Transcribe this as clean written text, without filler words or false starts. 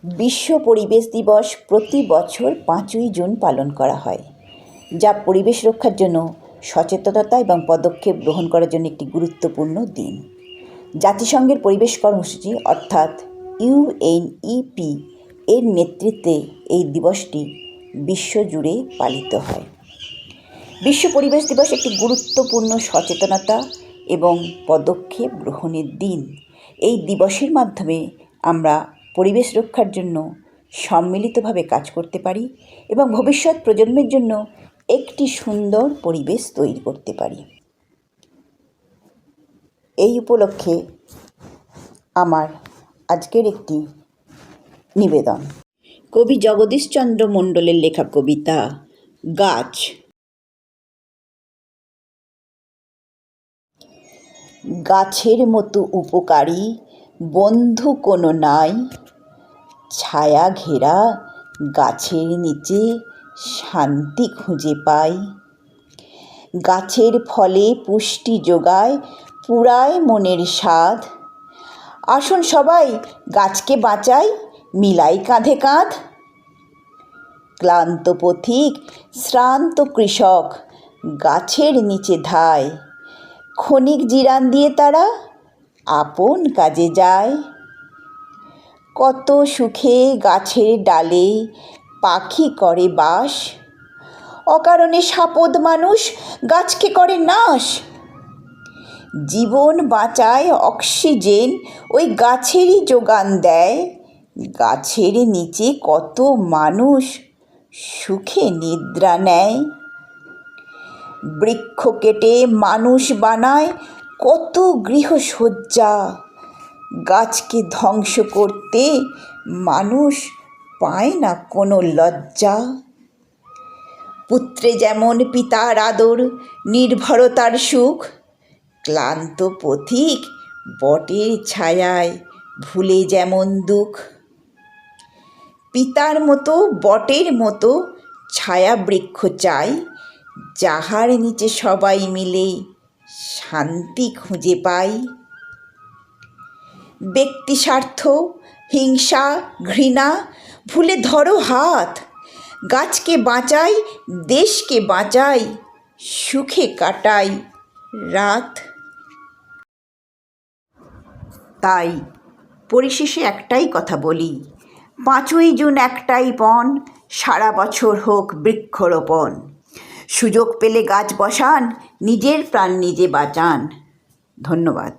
বিশ্ব পরিবেশ দিবস প্রতি বছর 5ই জুন পালন করা হয়, যা পরিবেশ রক্ষার জন্য সচেতনতা এবং পদক্ষেপ গ্রহণ করার জন্য একটি গুরুত্বপূর্ণ দিন। জাতিসংঘের পরিবেশ কর্মসূচি অর্থাৎ ইউএনইপি এর নেতৃত্বে এই দিবসটি বিশ্বজুড়ে পালিত হয়। বিশ্ব পরিবেশ দিবস একটি গুরুত্বপূর্ণ সচেতনতা এবং পদক্ষেপ গ্রহণের দিন। এই দিবসের মাধ্যমে আমরা পরিবেশ রক্ষার জন্য সম্মিলিতভাবে কাজ করতে পারি এবং ভবিষ্যৎ প্রজন্মের জন্য একটি সুন্দর পরিবেশ তৈরি করতে পারি। এই উপলক্ষে আমার আজকের একটি নিবেদন। কবি জগদীশচন্দ্র মণ্ডলের লেখা কবিতা গাছ। গাছের মতো উপকারী বন্ধু কোনো নাই, ছায়া ঘেরা গাছের নিচে শান্তি খুঁজে পাই। গাছের ফলে পুষ্টি যোগায়, পুরায় মনের স্বাদ। আসুন সবাই গাছকে বাঁচাই, মিলাই কাঁধে কাঁধ। ক্লান্ত পথিক শ্রান্ত কৃষক গাছের নিচে ধায়, ক্ষণিক জিরান দিয়ে তারা আপন কাজে যায়। কত সুখে গাছের ডালে পাখি করে বাস, অকারণে সাপদ মানুষ গাছকে করে নাশ। জীবন বাঁচায় অক্সিজেন ওই গাছেরই যোগান দেয়, গাছের নিচে কত মানুষ সুখে নিদ্রা নেয়। বৃক্ষ কেটে মানুষ বানায় কত গৃহসজ্জা, গাছকে ধ্বংস করতে মানুষ পায় না কোনো লজ্জা। পুত্রে যেমন পিতার আদর, নির্ভরতার সুখ, ক্লান্ত পথিক বটের ছায়ায় ভুলে যেমন দুঃখ। পিতার মতো বটের মতো ছায়া বৃক্ষ চাই, যাহার নিচে সবাই মিলে শান্তি খুঁজে পাই। ব্যক্তি স্বার্থ, হিংসা, ঘৃণা ভুলে ধরো হাত, গাছকে বাঁচাই, দেশকে বাঁচাই, সুখে কাটাই রাত। তাই পরিশেষে একটাই কথা বলি, 5ই জুন একটাই পণ, সারা বছর হোক বৃক্ষরোপণ। সুযোগ পেলে গাছ বসান, নিজের প্রাণ নিজে বাঁচান। ধন্যবাদ।